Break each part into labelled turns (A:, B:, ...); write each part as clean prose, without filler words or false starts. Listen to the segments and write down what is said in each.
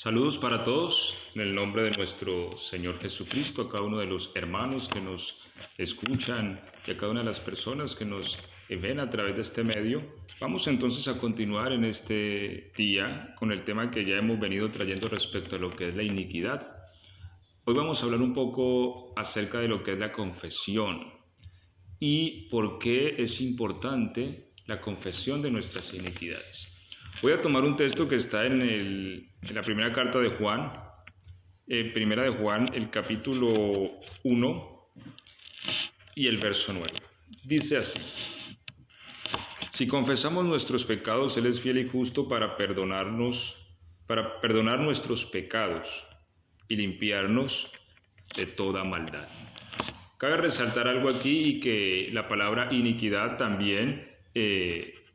A: Saludos para todos en el nombre de nuestro Señor Jesucristo, a cada uno de los hermanos que nos escuchan y a cada una de las personas que nos ven a través de este medio. Vamos entonces a continuar en este día con el tema que ya hemos venido trayendo respecto a lo que es la iniquidad. Hoy vamos a hablar un poco acerca de lo que es la confesión y por qué es importante la confesión de nuestras iniquidades. Voy a tomar un texto que está en la primera carta de Juan, primera de Juan, el capítulo 1 y el verso 9. Dice así: si confesamos nuestros pecados, Él es fiel y justo para perdonar nuestros pecados y limpiarnos de toda maldad. Cabe resaltar algo aquí, y que la palabra iniquidad también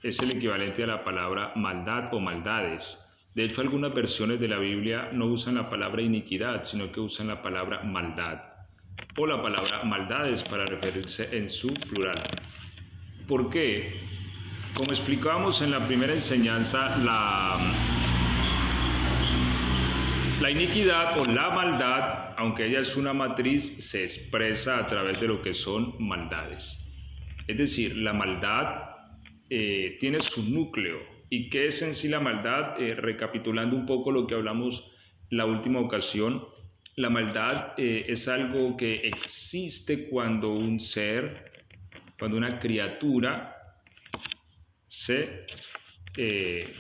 A: es el equivalente a la palabra maldad o maldades. De hecho, algunas versiones de la Biblia no usan la palabra iniquidad, sino que usan la palabra maldad o la palabra maldades para referirse en su plural. ¿Por qué? Como explicábamos en la primera enseñanza, la iniquidad o la maldad, aunque ella es una matriz, se expresa a través de lo que son maldades. Es decir, la maldad tiene su núcleo. ¿Y qué es en sí la maldad? Recapitulando un poco lo que hablamos la última ocasión, la maldad es algo que existe cuando una criatura se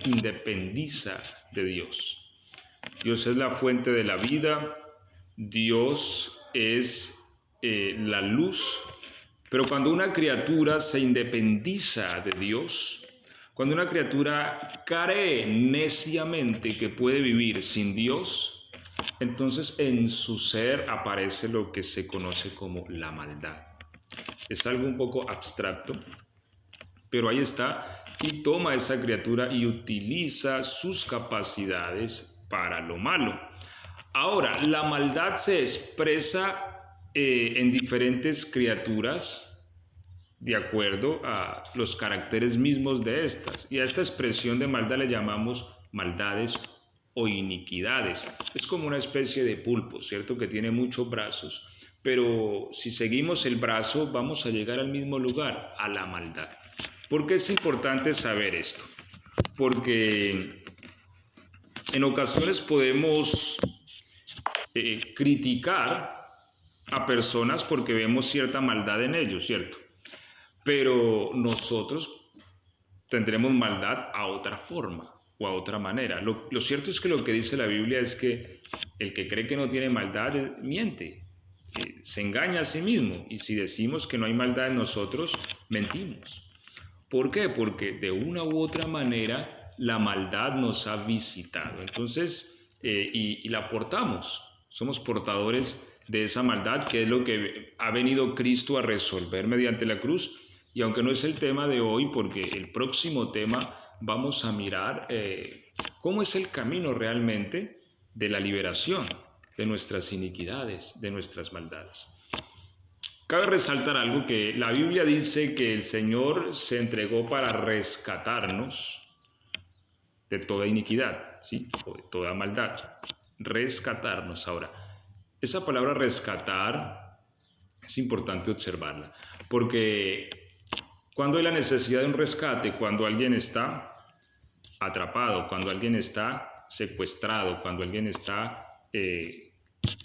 A: independiza de Dios. Dios es la fuente de la vida, Dios es la luz, pero cuando una criatura se independiza de Dios, cuando una criatura cree neciamente que puede vivir sin Dios, entonces en su ser aparece lo que se conoce como la maldad. Es algo un poco abstracto, pero ahí está, y toma esa criatura y utiliza sus capacidades para lo malo. Ahora, la maldad se expresa en diferentes criaturas de acuerdo a los caracteres mismos de estas, y a esta expresión de maldad le llamamos maldades o iniquidades. Es como una especie de pulpo, ¿cierto?, que tiene muchos brazos, pero si seguimos el brazo vamos a llegar al mismo lugar, a la maldad. ¿Por qué es importante saber esto? Porque en ocasiones podemos criticar a personas porque vemos cierta maldad en ellos, ¿cierto? Pero nosotros tendremos maldad a otra forma o a otra manera. Lo cierto es que lo que dice la Biblia es que el que cree que no tiene maldad miente, se engaña a sí mismo, y si decimos que no hay maldad en nosotros, mentimos. ¿Por qué? Porque de una u otra manera la maldad nos ha visitado. Entonces, y la portamos. Somos portadores de esa maldad, que es lo que ha venido Cristo a resolver mediante la cruz. Y aunque no es el tema de hoy, porque el próximo tema vamos a mirar cómo es el camino realmente de la liberación de nuestras iniquidades, de nuestras maldades. Cabe resaltar algo, que la Biblia dice que el Señor se entregó para rescatarnos de toda iniquidad, ¿sí?, o de toda maldad. Rescatarnos. Ahora, esa palabra rescatar es importante observarla, porque cuando hay la necesidad de un rescate, cuando alguien está atrapado, cuando alguien está secuestrado, cuando alguien está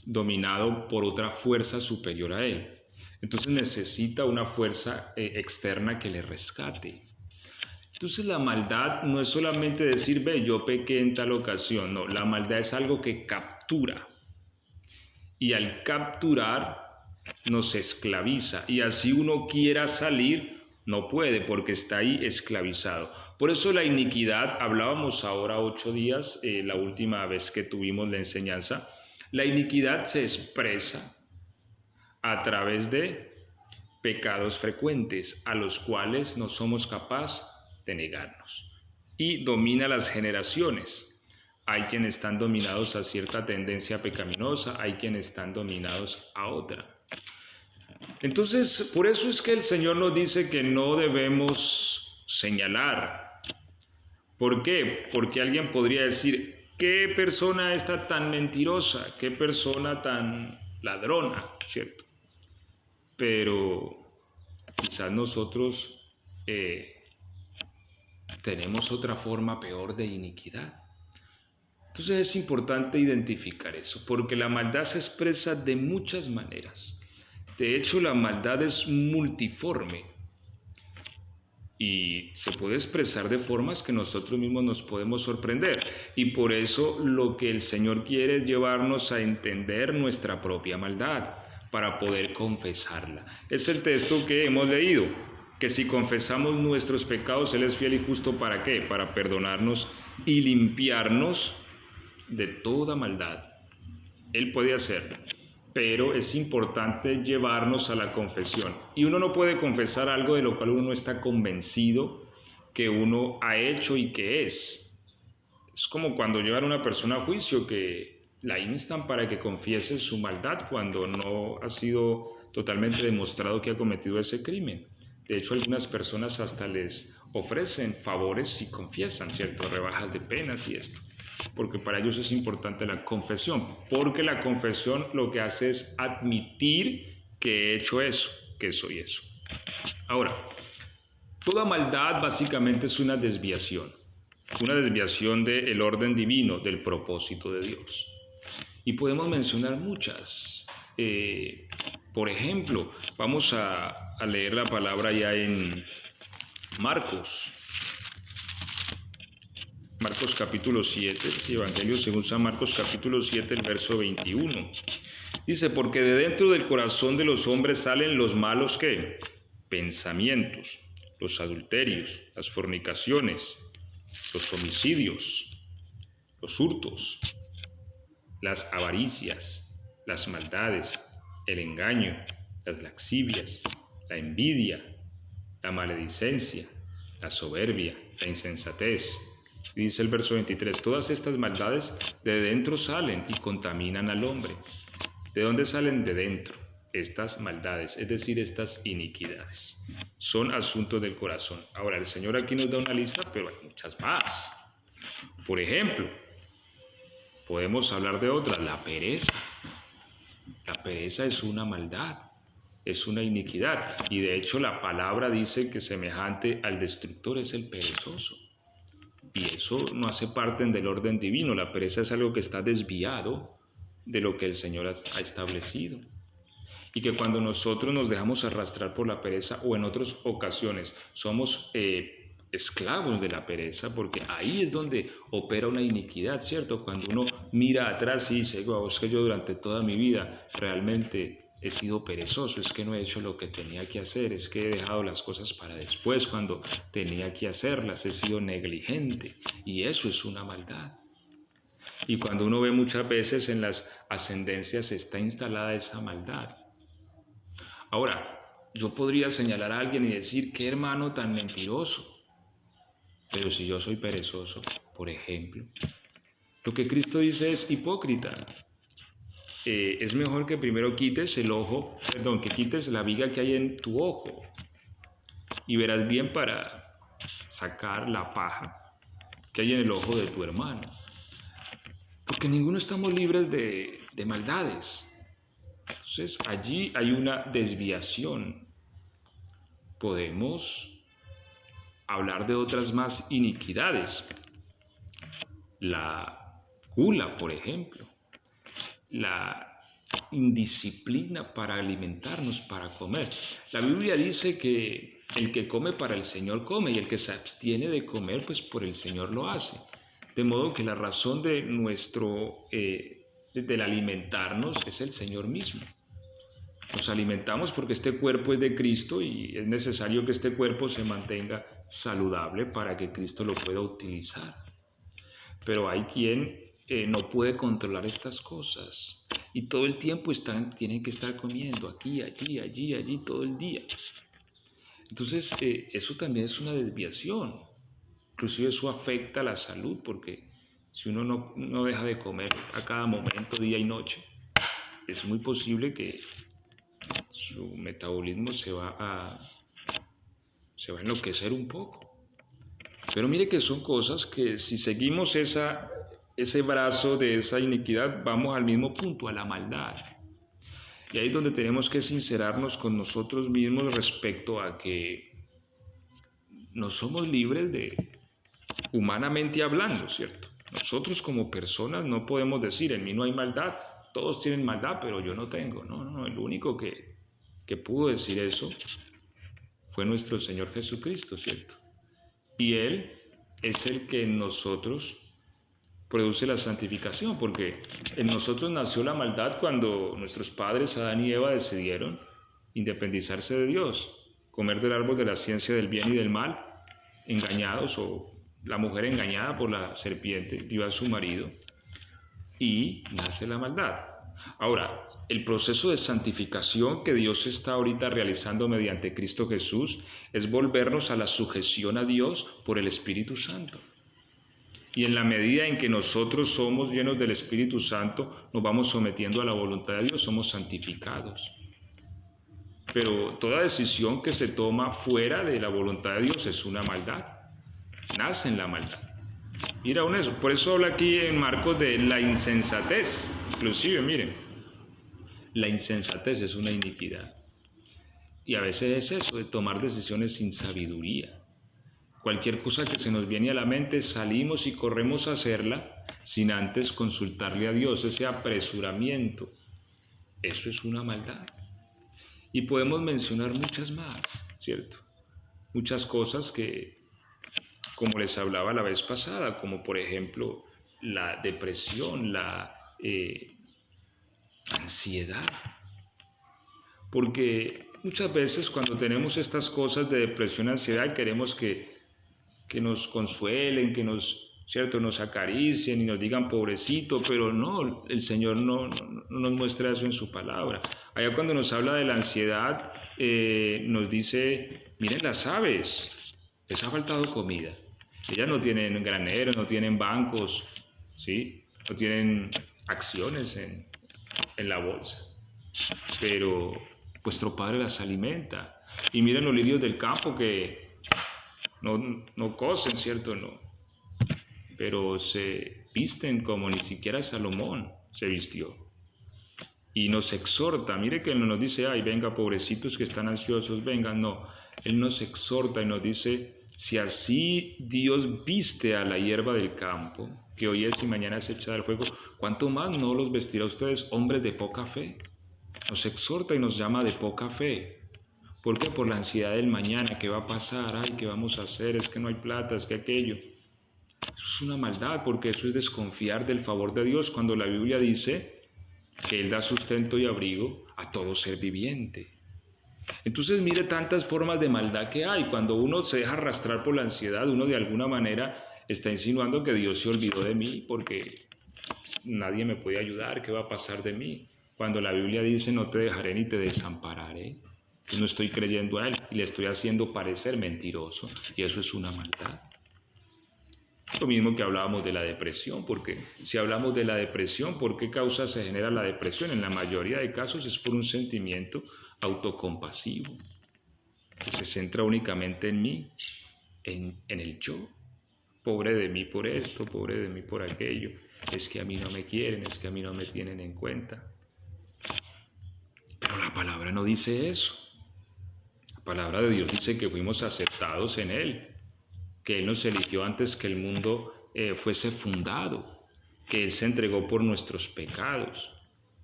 A: dominado por otra fuerza superior a él, entonces necesita una fuerza externa que le rescate. Entonces la maldad no es solamente decir, ve, yo pequé en tal ocasión. No, la maldad es algo que captura, y al capturar nos esclaviza, y así uno quiera salir no puede, porque está ahí esclavizado. Por eso la iniquidad, hablábamos ahora 8 días, la última vez que tuvimos la enseñanza, la iniquidad se expresa a través de pecados frecuentes a los cuales no somos capaces de negarnos, y domina las generaciones. Hay quienes están dominados a cierta tendencia pecaminosa, hay quienes están dominados a otra. Entonces, por eso es que el Señor nos dice que no debemos señalar. ¿Por qué? Porque alguien podría decir, qué persona esta tan mentirosa, qué persona tan ladrona, ¿cierto? Pero quizás nosotros tenemos otra forma peor de iniquidad. Entonces es importante identificar eso, porque la maldad se expresa de muchas maneras. De hecho, la maldad es multiforme y se puede expresar de formas que nosotros mismos nos podemos sorprender. Y por eso lo que el Señor quiere es llevarnos a entender nuestra propia maldad para poder confesarla. Es el texto que hemos leído, que si confesamos nuestros pecados, Él es fiel y justo, ¿para qué? Para perdonarnos y limpiarnos de toda maldad. Él puede hacerlo, pero es importante llevarnos a la confesión. Y uno no puede confesar algo de lo cual uno no está convencido que uno ha hecho y que es. Es como cuando llevan a una persona a juicio, que la instan para que confiese su maldad cuando no ha sido totalmente demostrado que ha cometido ese crimen. De hecho, algunas personas hasta les ofrecen favores si confiesan, ¿cierto? Rebajas de penas y esto. Porque para ellos es importante la confesión, porque la confesión lo que hace es admitir que he hecho eso, que soy eso. Ahora, toda maldad básicamente es una desviación del orden divino, del propósito de Dios. Y podemos mencionar muchas. Por ejemplo, vamos a leer la palabra ya en Marcos capítulo 7, Evangelio según San Marcos capítulo 7, el verso 21. Dice, porque de dentro del corazón de los hombres salen los malos, ¿qué? Pensamientos, los adulterios, las fornicaciones, los homicidios, los hurtos, las avaricias, las maldades, el engaño, las lascivias, la envidia, la maledicencia, la soberbia, la insensatez. Dice el verso 23, todas estas maldades de dentro salen y contaminan al hombre. ¿De dónde salen? De dentro. Estas maldades, es decir, estas iniquidades, son asuntos del corazón. Ahora, el Señor aquí nos da una lista, pero hay muchas más. Por ejemplo, podemos hablar de otra, la pereza. La pereza es una maldad, es una iniquidad. Y de hecho la palabra dice que semejante al destructor es el perezoso. Y eso no hace parte del orden divino. La pereza es algo que está desviado de lo que el Señor ha establecido. Y que cuando nosotros nos dejamos arrastrar por la pereza, o en otras ocasiones somos esclavos de la pereza, porque ahí es donde opera una iniquidad, ¿cierto? Cuando uno mira atrás y dice, wow, es que yo durante toda mi vida realmente he sido perezoso, es que no he hecho lo que tenía que hacer, es que he dejado las cosas para después cuando tenía que hacerlas, he sido negligente, y eso es una maldad. Y cuando uno ve muchas veces en las ascendencias está instalada esa maldad. Ahora, yo podría señalar a alguien y decir, qué hermano tan mentiroso, pero si yo soy perezoso, por ejemplo, lo que Cristo dice es hipócrita. Es mejor que primero quites que quites la viga que hay en tu ojo y verás bien para sacar la paja que hay en el ojo de tu hermano. Porque ninguno estamos libres de maldades. Entonces allí hay una desviación. Podemos hablar de otras más iniquidades. La gula, por ejemplo. La indisciplina para alimentarnos, para comer. La Biblia dice que el que come para el Señor come, y el que se abstiene de comer, pues por el Señor lo hace. De modo que la razón de del alimentarnos es el Señor mismo. Nos alimentamos porque este cuerpo es de Cristo y es necesario que este cuerpo se mantenga saludable para que Cristo lo pueda utilizar. Pero hay quien no puede controlar estas cosas y todo el tiempo tienen que estar comiendo aquí, allí, todo el día. Entonces eso también es una desviación. Inclusive eso afecta la salud, porque si uno no deja de comer a cada momento, día y noche, es muy posible que su metabolismo se va a enloquecer un poco. Pero mire que son cosas que si seguimos esa ese brazo de esa iniquidad, vamos al mismo punto, a la maldad. Y ahí es donde tenemos que sincerarnos con nosotros mismos respecto a que no somos libres de, humanamente hablando, ¿cierto? Nosotros como personas no podemos decir, en mí no hay maldad, todos tienen maldad, pero yo no tengo. No, el único que pudo decir eso fue nuestro Señor Jesucristo, ¿cierto? Y Él es el que en nosotros produce la santificación, porque en nosotros nació la maldad cuando nuestros padres, Adán y Eva, decidieron independizarse de Dios, comer del árbol de la ciencia del bien y del mal, engañados, o la mujer engañada por la serpiente dio a su marido, y nace la maldad. Ahora, el proceso de santificación que Dios está ahorita realizando mediante Cristo Jesús es volvernos a la sujeción a Dios por el Espíritu Santo. Y en la medida en que nosotros somos llenos del Espíritu Santo, nos vamos sometiendo a la voluntad de Dios, somos santificados. Pero toda decisión que se toma fuera de la voluntad de Dios es una maldad, nace en la maldad. Mira aún eso, por eso habla aquí en Marcos de la insensatez. Inclusive, miren, la insensatez es una iniquidad. Y a veces es eso, de tomar decisiones sin sabiduría. Cualquier cosa que se nos viene a la mente, salimos y corremos a hacerla sin antes consultarle a Dios, ese apresuramiento. Eso es una maldad. Y podemos mencionar muchas más, ¿cierto? Muchas cosas que, como les hablaba la vez pasada, como por ejemplo la depresión, la ansiedad. Porque muchas veces cuando tenemos estas cosas de depresión, ansiedad, queremos que nos consuelen, que nos, ¿cierto?, nos acaricien y nos digan pobrecito, pero no, el Señor no nos muestra eso en su palabra. Allá cuando nos habla de la ansiedad, nos dice, miren las aves, les ha faltado comida. Ellas no tienen graneros, no tienen bancos, ¿sí? No tienen acciones en la bolsa, pero vuestro Padre las alimenta. Y miren los lirios del campo que no cosen, ¿cierto? No. Pero se visten como ni siquiera Salomón se vistió. Y nos exhorta, mire que Él no nos dice, ay, venga, pobrecitos que están ansiosos, vengan, no. Él nos exhorta y nos dice, si así Dios viste a la hierba del campo, que hoy es y mañana es echada al fuego, ¿cuánto más no los vestirá a ustedes, hombres de poca fe? Nos exhorta y nos llama de poca fe. ¿Por qué? Por la ansiedad del mañana, ¿qué va a pasar? Ay, ¿qué vamos a hacer? Es que no hay plata, es que aquello. Eso es una maldad, porque eso es desconfiar del favor de Dios, cuando la Biblia dice que Él da sustento y abrigo a todo ser viviente. Entonces mire tantas formas de maldad que hay. Cuando uno se deja arrastrar por la ansiedad, uno de alguna manera está insinuando que Dios se olvidó de mí porque nadie me puede ayudar, ¿qué va a pasar de mí? Cuando la Biblia dice, no te dejaré ni te desampararé. Yo no estoy creyendo a Él y le estoy haciendo parecer mentiroso, y eso es una maldad. Lo mismo que hablábamos de la depresión, porque si hablamos de la depresión, ¿por qué causa se genera la depresión? En la mayoría de casos es por un sentimiento autocompasivo, que se centra únicamente en mí, en el yo. Pobre de mí por esto, pobre de mí por aquello. Es que a mí no me quieren, es que a mí no me tienen en cuenta. Pero la palabra no dice eso. La palabra de Dios dice que fuimos aceptados en Él, que Él nos eligió antes que el mundo fuese fundado, que Él se entregó por nuestros pecados,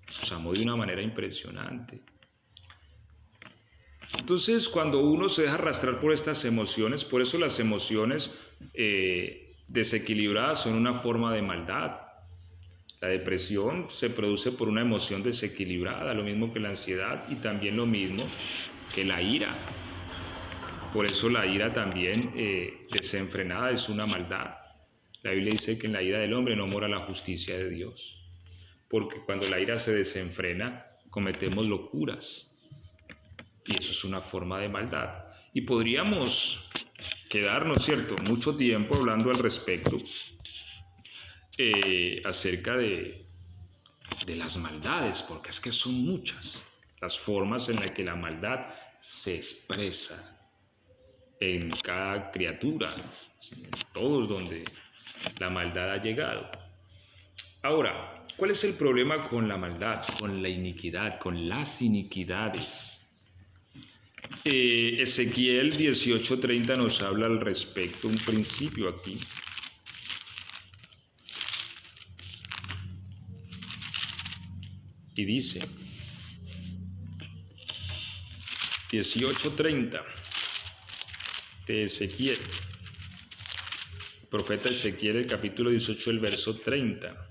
A: nos amó de una manera impresionante. Entonces, cuando uno se deja arrastrar por estas emociones, por eso las emociones desequilibradas son una forma de maldad. La depresión se produce por una emoción desequilibrada, lo mismo que la ansiedad y también lo mismo que la ira. Por eso la ira también desenfrenada es una maldad. La Biblia dice que en la ira del hombre no mora la justicia de Dios. Porque cuando la ira se desenfrena, cometemos locuras. Y eso es una forma de maldad. Y podríamos quedarnos, ¿cierto?, mucho tiempo hablando al respecto acerca de las maldades, porque es que son muchas las formas en las que la maldad se expresa en cada criatura, en todos donde la maldad ha llegado. Ahora, ¿cuál es el problema con la maldad, con la iniquidad, con las iniquidades? Ezequiel 18:30 nos habla al respecto, un principio aquí. Y dice, 18:30 de Ezequiel, profeta Ezequiel, el capítulo 18, el verso 30.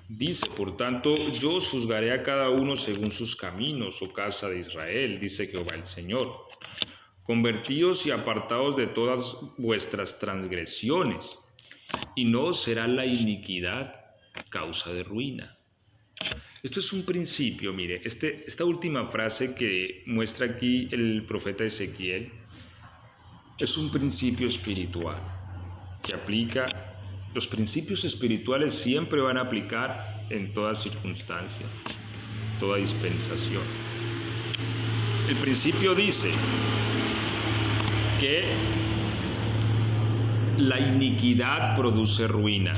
A: Dice, por tanto, yo juzgaré a cada uno según sus caminos, oh casa de Israel, dice Jehová el Señor. Convertíos y apartaos de todas vuestras transgresiones, y no os será la iniquidad causa de ruina. Esto es un principio, mire, esta última frase que muestra aquí el profeta Ezequiel es un principio espiritual que aplica. Los principios espirituales siempre van a aplicar en toda circunstancia, toda dispensación. El principio dice que la iniquidad produce ruina.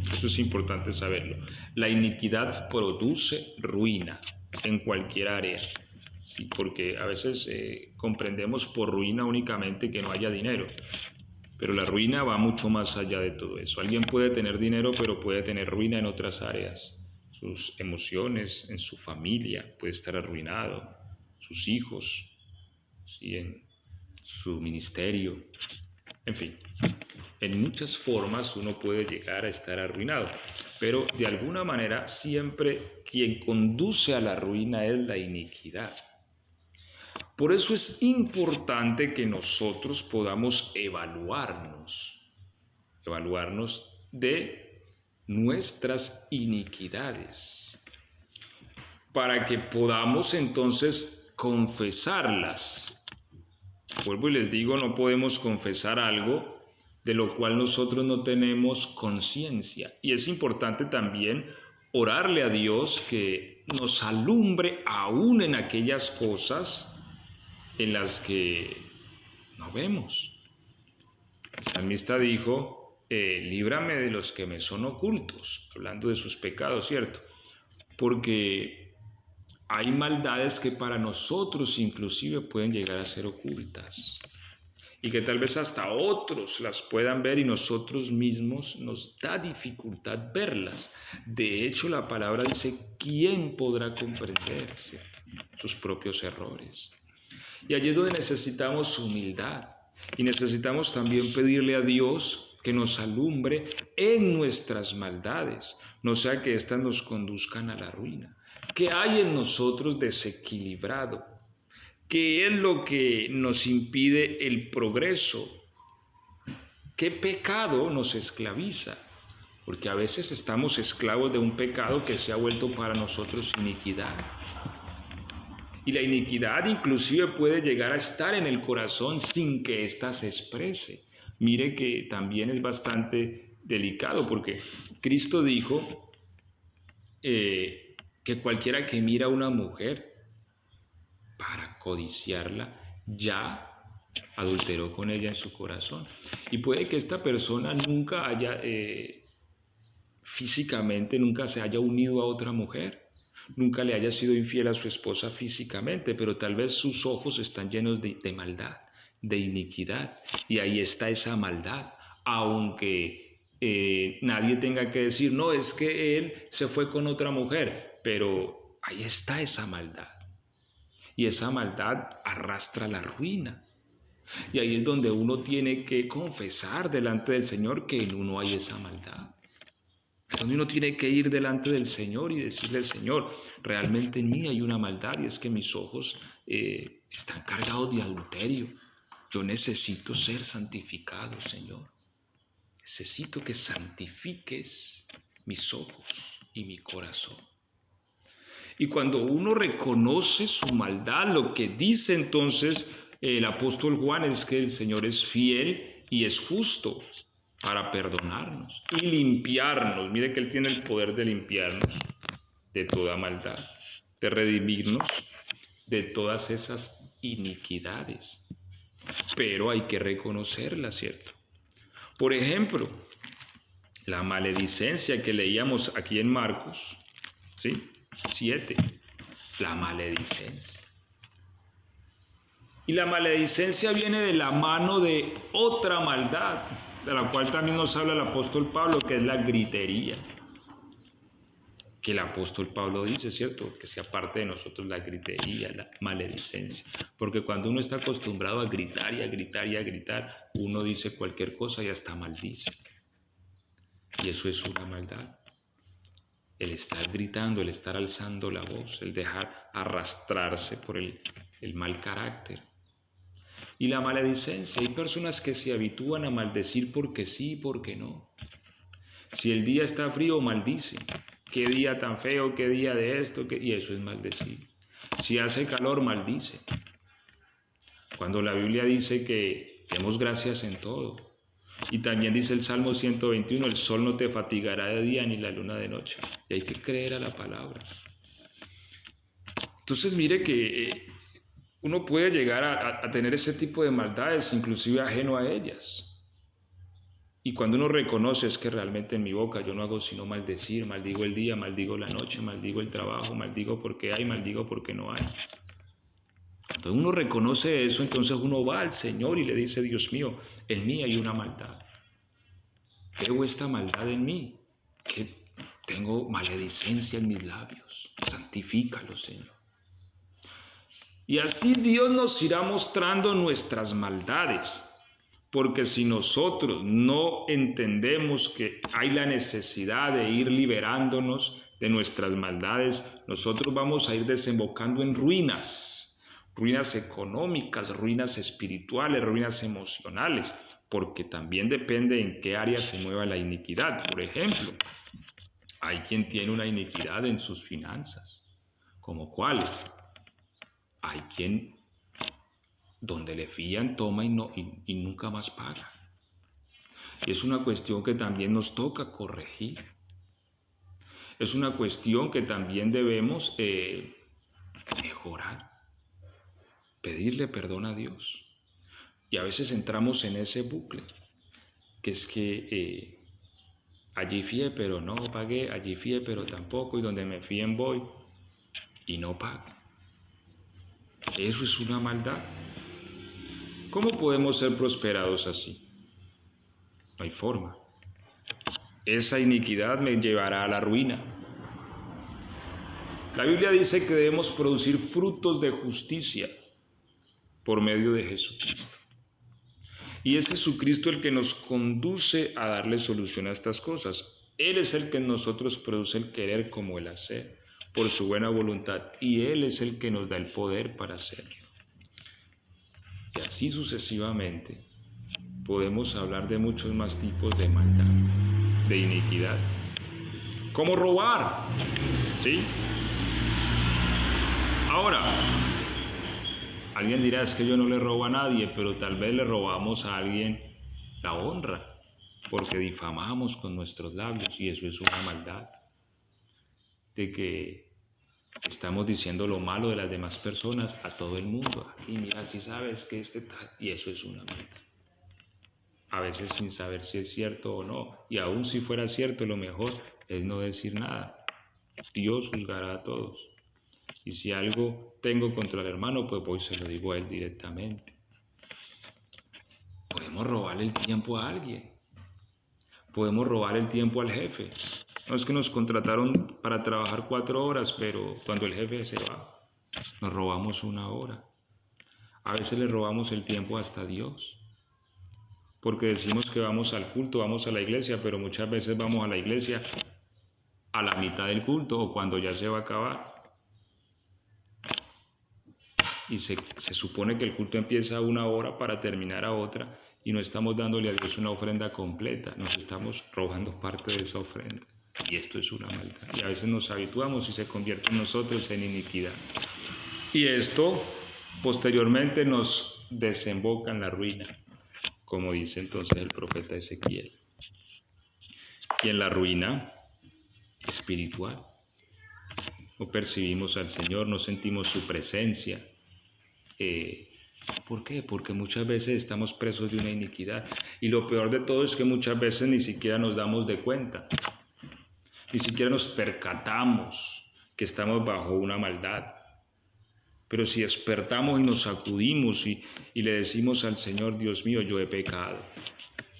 A: Eso es importante saberlo. La iniquidad produce ruina en cualquier área. Sí, porque a veces comprendemos por ruina únicamente que no haya dinero. Pero la ruina va mucho más allá de todo eso. Alguien puede tener dinero, pero puede tener ruina en otras áreas. Sus emociones, en su familia, puede estar arruinado. Sus hijos, ¿sí? En su ministerio. En fin, en muchas formas uno puede llegar a estar arruinado. Pero de alguna manera siempre quien conduce a la ruina es la iniquidad. Por eso es importante que nosotros podamos evaluarnos de nuestras iniquidades, para que podamos entonces confesarlas. Vuelvo y les digo, no podemos confesar algo de lo cual nosotros no tenemos conciencia. Y es importante también orarle a Dios que nos alumbre aún en aquellas cosas en las que no vemos. El salmista dijo, líbrame de los que me son ocultos, hablando de sus pecados, ¿cierto? Porque hay maldades que para nosotros inclusive pueden llegar a ser ocultas y que tal vez hasta otros las puedan ver y nosotros mismos nos da dificultad verlas. De hecho, la palabra dice, ¿quién podrá comprender, ¿cierto?, sus propios errores? Y allí es donde necesitamos humildad y necesitamos también pedirle a Dios que nos alumbre en nuestras maldades, no sea que éstas nos conduzcan a la ruina. ¿Qué hay en nosotros desequilibrado? ¿Qué es lo que nos impide el progreso? ¿Qué pecado nos esclaviza? Porque a veces estamos esclavos de un pecado que se ha vuelto para nosotros iniquidad. Y la iniquidad inclusive puede llegar a estar en el corazón sin que ésta se exprese. Mire que también es bastante delicado porque Cristo dijo que cualquiera que mira a una mujer para codiciarla ya adulteró con ella en su corazón. Y puede que esta persona nunca haya, físicamente, nunca se haya unido a otra mujer. Nunca le haya sido infiel a su esposa físicamente, pero tal vez sus ojos están llenos de maldad, de iniquidad. Y ahí está esa maldad, aunque nadie tenga que decir, no, es que él se fue con otra mujer, pero ahí está esa maldad. Y esa maldad arrastra la ruina. Y ahí es donde uno tiene que confesar delante del Señor que en uno hay esa maldad. Donde uno tiene que ir delante del Señor y decirle al Señor, realmente en mí hay una maldad y es que mis ojos están cargados de adulterio. Yo necesito ser santificado, Señor. Necesito que santifiques mis ojos y mi corazón. Y cuando uno reconoce su maldad, lo que dice entonces el apóstol Juan es que el Señor es fiel y es justo para perdonarnos y limpiarnos. Mire que Él tiene el poder de limpiarnos de toda maldad, de redimirnos de todas esas iniquidades. Pero hay que reconocerlas, ¿cierto? Por ejemplo, La maledicencia que leíamos aquí en Marcos, ¿sí? 7. La maledicencia. Y la maledicencia viene de la mano de otra maldad, de la cual también nos habla el apóstol Pablo, que es la gritería. Que el apóstol Pablo dice, ¿cierto? Que sea parte de nosotros la gritería, la maledicencia. Porque cuando uno está acostumbrado a gritar y a gritar y a gritar, uno dice cualquier cosa y hasta maldice. Y eso es una maldad. El estar gritando, el estar alzando la voz, el dejar arrastrarse por el mal carácter. Y la maledicencia, hay personas que se habitúan a maldecir porque sí y porque no. Si el día está frío, maldice. Qué día tan feo, qué día de esto, y eso es maldecir. Si hace calor, maldice. Cuando la Biblia dice que demos gracias en todo. Y también dice el Salmo 121, el sol no te fatigará de día ni la luna de noche. Y hay que creer a la palabra. Entonces mire que uno puede llegar a tener ese tipo de maldades, inclusive ajeno a ellas. Y cuando uno reconoce es que realmente en mi boca yo no hago sino maldecir, maldigo el día, maldigo la noche, maldigo el trabajo, maldigo porque hay, maldigo porque no hay. Cuando uno reconoce eso, entonces uno va al Señor y le dice, Dios mío, en mí hay una maldad. Veo esta maldad en mí, que tengo maledicencia en mis labios. Santifícalo, Señor. Y así Dios nos irá mostrando nuestras maldades. Porque si nosotros no entendemos que hay la necesidad de ir liberándonos de nuestras maldades, nosotros vamos a ir desembocando en ruinas, ruinas económicas, ruinas espirituales, ruinas emocionales, porque también depende en qué área se mueva la iniquidad. Por ejemplo, hay quien tiene una iniquidad en sus finanzas, ¿como cuáles? Hay quien donde le fían, toma y nunca más paga. Y es una cuestión que también nos toca corregir. Es una cuestión que también debemos mejorar, pedirle perdón a Dios. Y a veces entramos en ese bucle, que es que allí fié pero no pagué, allí fié pero tampoco, y donde me fíen voy y no pago. Eso es una maldad. ¿Cómo podemos ser prosperados así? No hay forma. Esa iniquidad me llevará a la ruina. La Biblia dice que debemos producir frutos de justicia por medio de Jesucristo. Y es Jesucristo el que nos conduce a darle solución a estas cosas. Él es el que en nosotros produce el querer como el hacer, por su buena voluntad. Y Él es el que nos da el poder para hacerlo. Y así sucesivamente podemos hablar de muchos más tipos de maldad, de iniquidad. ¿Cómo robar? ¿Sí? Ahora, alguien dirá, es que yo no le robo a nadie, pero tal vez le robamos a alguien la honra, porque difamamos con nuestros labios, y eso es una maldad. De que estamos diciendo lo malo de las demás personas a todo el mundo. Aquí, mira, si sabes que tal, y eso es una maldad. A veces sin saber si es cierto o no, y aún si fuera cierto, lo mejor es no decir nada. Dios juzgará a todos. Y si algo tengo contra el hermano, pues voy y se lo digo a él directamente. Podemos robarle el tiempo a alguien. Podemos robar el tiempo al jefe. No es que nos contrataron para trabajar 4 horas, pero cuando el jefe se va, nos robamos 1 hora. A veces le robamos el tiempo hasta a Dios. Porque decimos que vamos al culto, vamos a la iglesia, pero muchas veces vamos a la iglesia a la mitad del culto o cuando ya se va a acabar. Y se supone que el culto empieza a 1 hora para terminar a otra y no estamos dándole a Dios una ofrenda completa, nos estamos robando parte de esa ofrenda. Y esto es una maldad. Y a veces nos habituamos y se convierte en nosotros en iniquidad. Y esto posteriormente nos desemboca en la ruina, como dice entonces el profeta Ezequiel. Y en la ruina espiritual. No percibimos al Señor, no sentimos su presencia. ¿Por qué? Porque muchas veces estamos presos de una iniquidad. Y lo peor de todo es que muchas veces ni siquiera nos damos de cuenta, ni siquiera nos percatamos que estamos bajo una maldad. Pero si despertamos y nos sacudimos y le decimos al Señor, Dios mío, yo he pecado,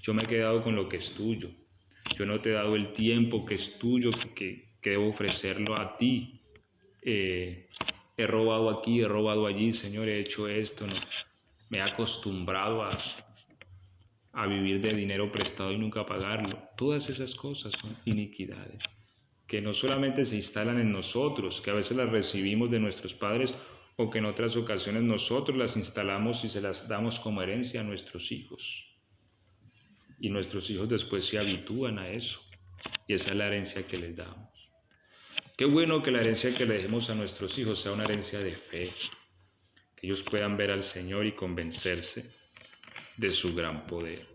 A: yo me he quedado con lo que es tuyo, yo no te he dado el tiempo que es tuyo, que debo ofrecerlo a ti. He robado aquí, he robado allí, Señor, he hecho esto, ¿no? Me he acostumbrado a vivir de dinero prestado y nunca pagarlo. Todas esas cosas son iniquidades que no solamente se instalan en nosotros, que a veces las recibimos de nuestros padres o que en otras ocasiones nosotros las instalamos y se las damos como herencia a nuestros hijos. Y nuestros hijos después se habitúan a eso. Y esa es la herencia que les damos. Qué bueno que la herencia que le dejemos a nuestros hijos sea una herencia de fe, que ellos puedan ver al Señor y convencerse de su gran poder.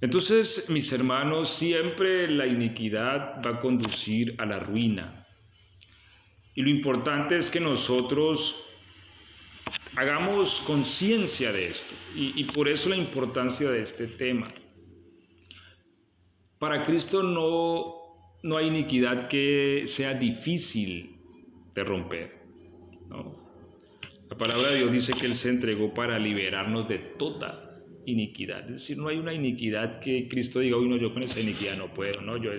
A: Entonces, mis hermanos, siempre la iniquidad va a conducir a la ruina. Y lo importante es que nosotros hagamos conciencia de esto. Y por eso la importancia de este tema. Para Cristo no hay iniquidad que sea difícil de romper, ¿no? La palabra de Dios dice que Él se entregó para liberarnos de toda iniquidad. Es decir, no hay una iniquidad que Cristo diga, uy, no, yo con esa iniquidad no puedo, no, yo a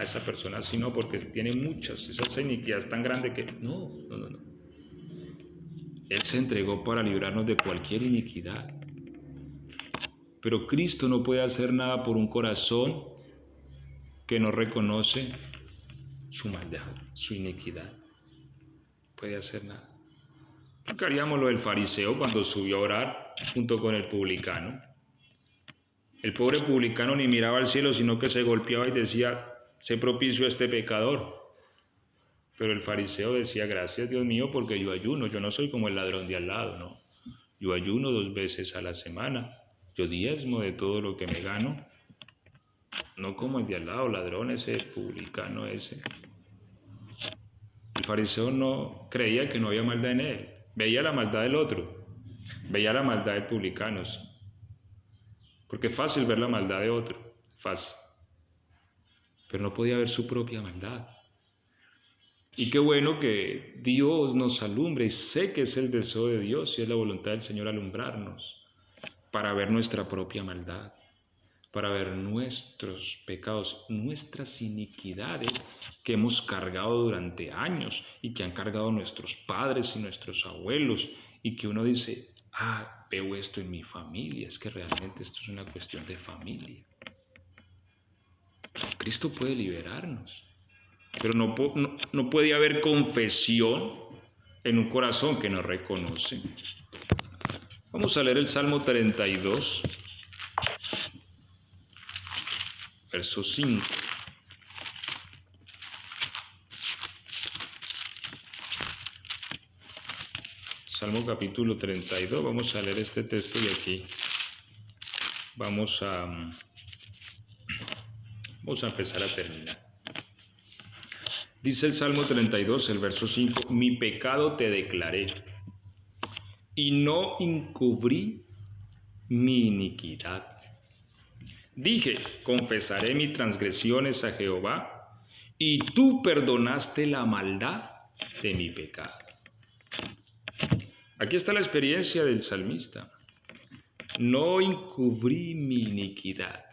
A: esa persona sí no, porque tiene muchas, esa iniquidad es tan grande que... No. Él se entregó para librarnos de cualquier iniquidad. Pero Cristo no puede hacer nada por un corazón que no reconoce su maldad, su iniquidad. No puede hacer nada. ¿Qué haríamos lo del fariseo cuando subió a orar junto con el publicano? El pobre publicano ni miraba al cielo, sino que se golpeaba y decía, sé propicio a este pecador. Pero el fariseo decía, gracias Dios mío, porque yo ayuno, yo no soy como el ladrón de al lado, no. Yo ayuno 2 veces a la semana, yo diezmo de todo lo que me gano, no como el de al lado, ladrón ese, publicano ese. El fariseo no creía que no había maldad en él, veía la maldad del otro, veía la maldad de publicanos, porque es fácil ver la maldad de otro, fácil, pero no podía ver su propia maldad. Y qué bueno que Dios nos alumbre, y sé que es el deseo de Dios y es la voluntad del Señor alumbrarnos para ver nuestra propia maldad, para ver nuestros pecados, nuestras iniquidades que hemos cargado durante años y que han cargado nuestros padres y nuestros abuelos, y que uno dice, veo esto en mi familia, es que realmente esto es una cuestión de familia. Cristo puede liberarnos, pero no puede haber confesión en un corazón que no reconoce. Vamos a leer el Salmo 32, verso 5. Salmo capítulo 32, vamos a leer este texto y aquí vamos a empezar a terminar. Dice el Salmo 32, el verso 5, mi pecado te declaré y no encubrí mi iniquidad. Dije, confesaré mis transgresiones a Jehová, y tú perdonaste la maldad de mi pecado. Aquí está la experiencia del salmista. No encubrí mi iniquidad.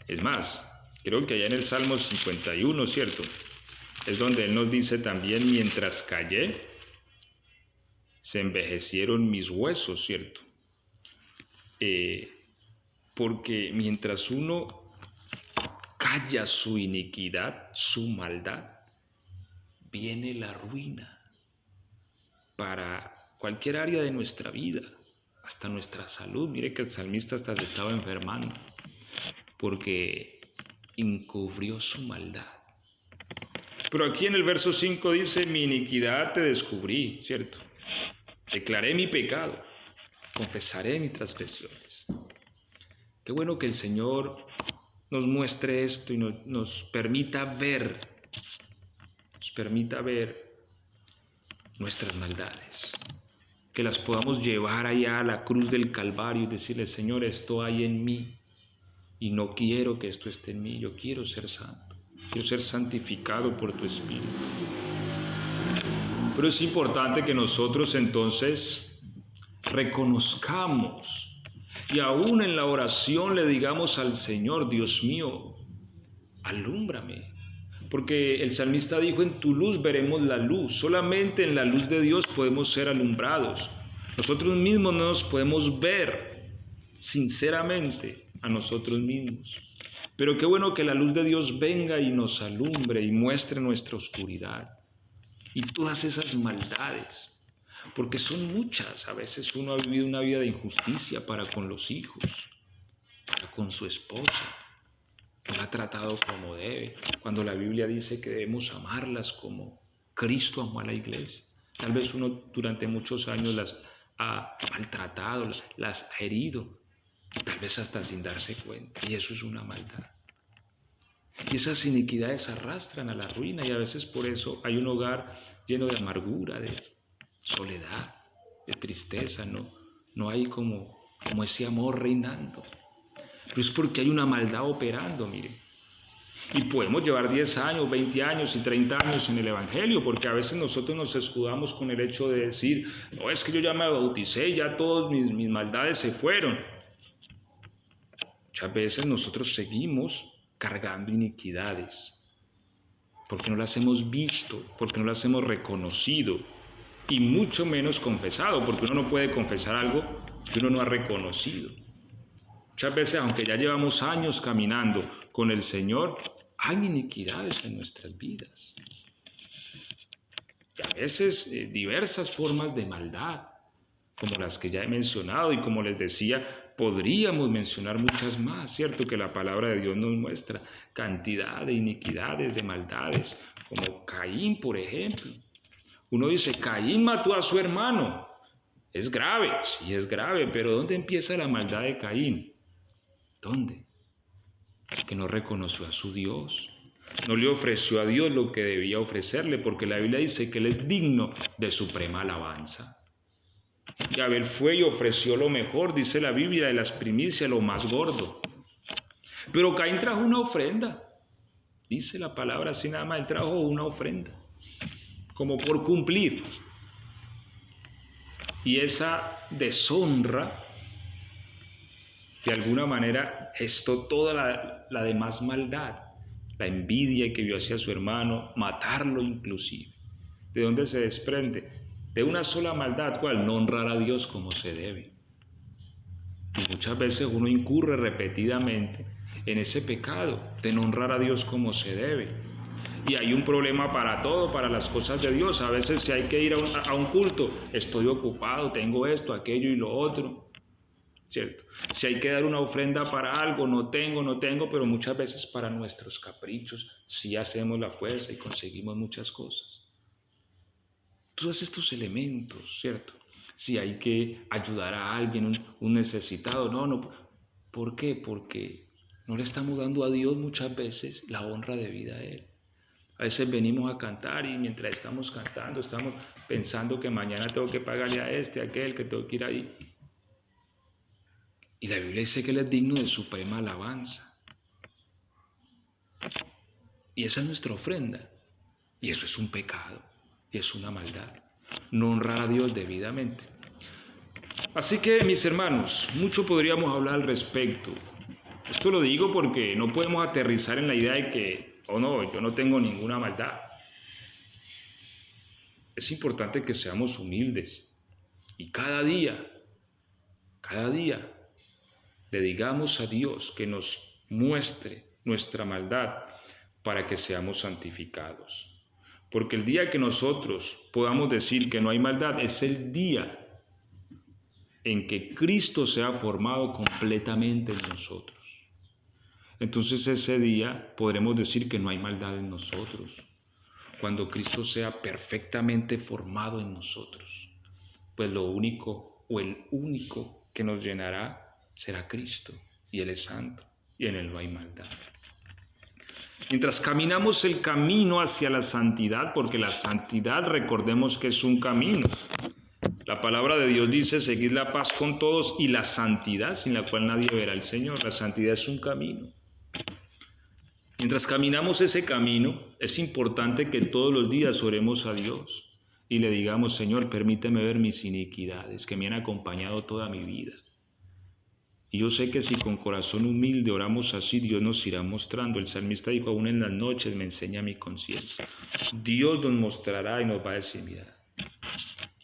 A: Es más, creo que allá en el Salmo 51, ¿cierto? Es donde él nos dice también, mientras callé, se envejecieron mis huesos, ¿cierto? Porque mientras uno calla su iniquidad, su maldad, viene la ruina para cualquier área de nuestra vida, hasta nuestra salud. Mire que el salmista hasta se estaba enfermando porque encubrió su maldad. Pero aquí en el verso 5 dice, mi iniquidad te descubrí, ¿cierto? Declaré mi pecado, confesaré mis transgresiones. Qué bueno que el Señor nos muestre esto y nos permita ver nuestras maldades. que las podamos llevar allá a la cruz del Calvario y decirle, Señor, esto hay en mí y no quiero que esto esté en mí, yo quiero ser santo, quiero ser santificado por tu Espíritu. Pero es importante que nosotros entonces reconozcamos y aún en la oración le digamos al Señor, Dios mío, alúmbrame. Porque el salmista dijo, en tu luz veremos la luz. Solamente en la luz de Dios podemos ser alumbrados. Nosotros mismos no nos podemos ver sinceramente a nosotros mismos. Pero qué bueno que la luz de Dios venga y nos alumbre y muestre nuestra oscuridad. Y todas esas maldades. Porque son muchas. A veces uno ha vivido una vida de injusticia para con los hijos, para con su esposa. No la ha tratado como debe, cuando la Biblia dice que debemos amarlas como Cristo amó a la iglesia. Tal vez uno durante muchos años las ha maltratado, las ha herido, tal vez hasta sin darse cuenta, y eso es una maldad. Y esas iniquidades arrastran a la ruina, y a veces por eso hay un hogar lleno de amargura, de soledad, de tristeza, no hay como ese amor reinando. Pero es porque hay una maldad operando, mire. Y podemos llevar 10 años, 20 años y 30 años en el Evangelio, porque a veces nosotros nos escudamos con el hecho de decir, no, es que yo ya me bauticé, ya todas mis maldades se fueron. Muchas veces nosotros seguimos cargando iniquidades, porque no las hemos visto, porque no las hemos reconocido, y mucho menos confesado, porque uno no puede confesar algo que uno no ha reconocido. Muchas veces, aunque ya llevamos años caminando con el Señor, hay iniquidades en nuestras vidas. Y a veces diversas formas de maldad, como las que ya he mencionado y como les decía, podríamos mencionar muchas más, ¿cierto? Que la palabra de Dios nos muestra cantidad de iniquidades, de maldades, como Caín, por ejemplo. Uno dice, Caín mató a su hermano. Es grave, sí es grave, pero ¿dónde empieza la maldad de Caín? ¿Dónde? Que no reconoció a su Dios, no le ofreció a Dios lo que debía ofrecerle, porque la Biblia dice que Él es digno de suprema alabanza. Y Abel fue y ofreció lo mejor, dice la Biblia, de las primicias, lo más gordo. Pero Caín trajo una ofrenda, dice la palabra así nada más, él trajo una ofrenda, como por cumplir. Y esa deshonra, de alguna manera, gestó toda la demás maldad, la envidia que vio hacia su hermano, matarlo inclusive. ¿De dónde se desprende? De una sola maldad, ¿cuál? No honrar a Dios como se debe. Y muchas veces uno incurre repetidamente en ese pecado de no honrar a Dios como se debe. Y hay un problema para todo, para las cosas de Dios. A veces si hay que ir a un culto, estoy ocupado, tengo esto, aquello y lo otro. ¿Cierto? Si hay que dar una ofrenda para algo, no tengo, pero muchas veces para nuestros caprichos sí hacemos la fuerza y conseguimos muchas cosas. Todos estos elementos, ¿cierto? Si hay que ayudar a alguien, un necesitado, no. ¿Por qué? Porque no le estamos dando a Dios muchas veces la honra debida a Él. A veces venimos a cantar y mientras estamos cantando estamos pensando que mañana tengo que pagarle a este, a aquel, que tengo que ir ahí. Y la Biblia dice que Él es digno de suprema alabanza. Y esa es nuestra ofrenda. Y eso es un pecado. Y es una maldad. No honrar a Dios debidamente. Así que, mis hermanos, mucho podríamos hablar al respecto. Esto lo digo porque no podemos aterrizar en la idea de que, no, yo no tengo ninguna maldad. Es importante que seamos humildes. Y cada día, le digamos a Dios que nos muestre nuestra maldad para que seamos santificados. Porque el día que nosotros podamos decir que no hay maldad es el día en que Cristo sea formado completamente en nosotros. Entonces ese día podremos decir que no hay maldad en nosotros. Cuando Cristo sea perfectamente formado en nosotros, pues lo único o el único que nos llenará será Cristo, y Él es santo, y en Él no hay maldad. Mientras caminamos el camino hacia la santidad, porque la santidad, recordemos que es un camino, La palabra de Dios dice, seguid la paz con todos y la santidad sin la cual nadie verá al Señor. La santidad es un camino. Mientras caminamos ese camino, es importante que todos los días oremos a Dios y le digamos, Señor, permíteme ver mis iniquidades que me han acompañado toda mi vida. Y yo sé que si con corazón humilde oramos así, Dios nos irá mostrando. El salmista dijo, aún en las noches me enseña mi conciencia. Dios nos mostrará y nos va a decir, mira,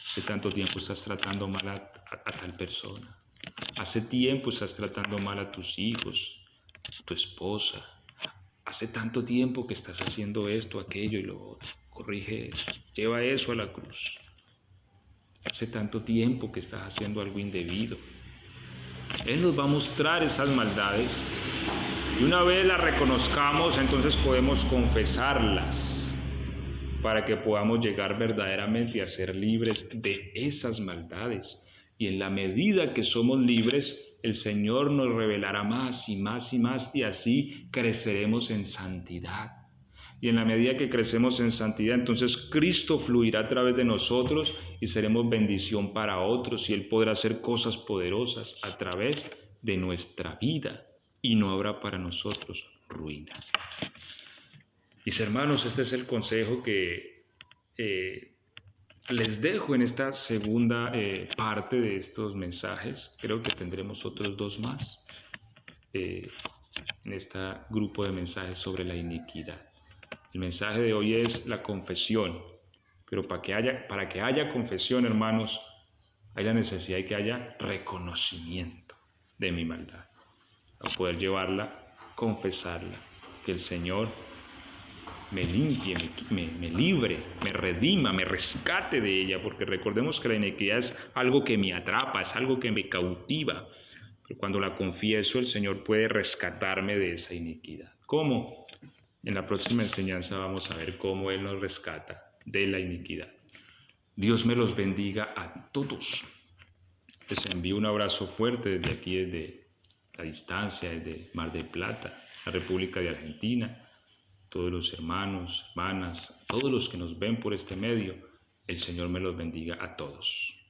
A: hace tanto tiempo estás tratando mal a tal persona. Hace tiempo estás tratando mal a tus hijos, a tu esposa. Hace tanto tiempo que estás haciendo esto, aquello y lo otro. Corrige eso, lleva eso a la cruz. Hace tanto tiempo que estás haciendo algo indebido. Él nos va a mostrar esas maldades y una vez las reconozcamos, entonces podemos confesarlas para que podamos llegar verdaderamente a ser libres de esas maldades. Y en la medida que somos libres, el Señor nos revelará más y más y más y así creceremos en santidad. Y en la medida que crecemos en santidad, entonces Cristo fluirá a través de nosotros y seremos bendición para otros y Él podrá hacer cosas poderosas a través de nuestra vida y no habrá para nosotros ruina. Mis hermanos, este es el consejo que les dejo en esta segunda parte de estos mensajes. Creo que tendremos otros 2 más en este grupo de mensajes sobre la iniquidad. El mensaje de hoy es la confesión, pero para que haya confesión, hermanos, hay la necesidad de que haya reconocimiento de mi maldad. Para poder llevarla, confesarla, que el Señor me limpie, me libre, me redima, me rescate de ella, porque recordemos que la iniquidad es algo que me atrapa, es algo que me cautiva, pero cuando la confieso, el Señor puede rescatarme de esa iniquidad. ¿Cómo? En la próxima enseñanza vamos a ver cómo Él nos rescata de la iniquidad. Dios me los bendiga a todos. Les envío un abrazo fuerte desde aquí, desde la distancia, desde Mar del Plata, la República de Argentina. Todos los hermanos, hermanas, todos los que nos ven por este medio, el Señor me los bendiga a todos.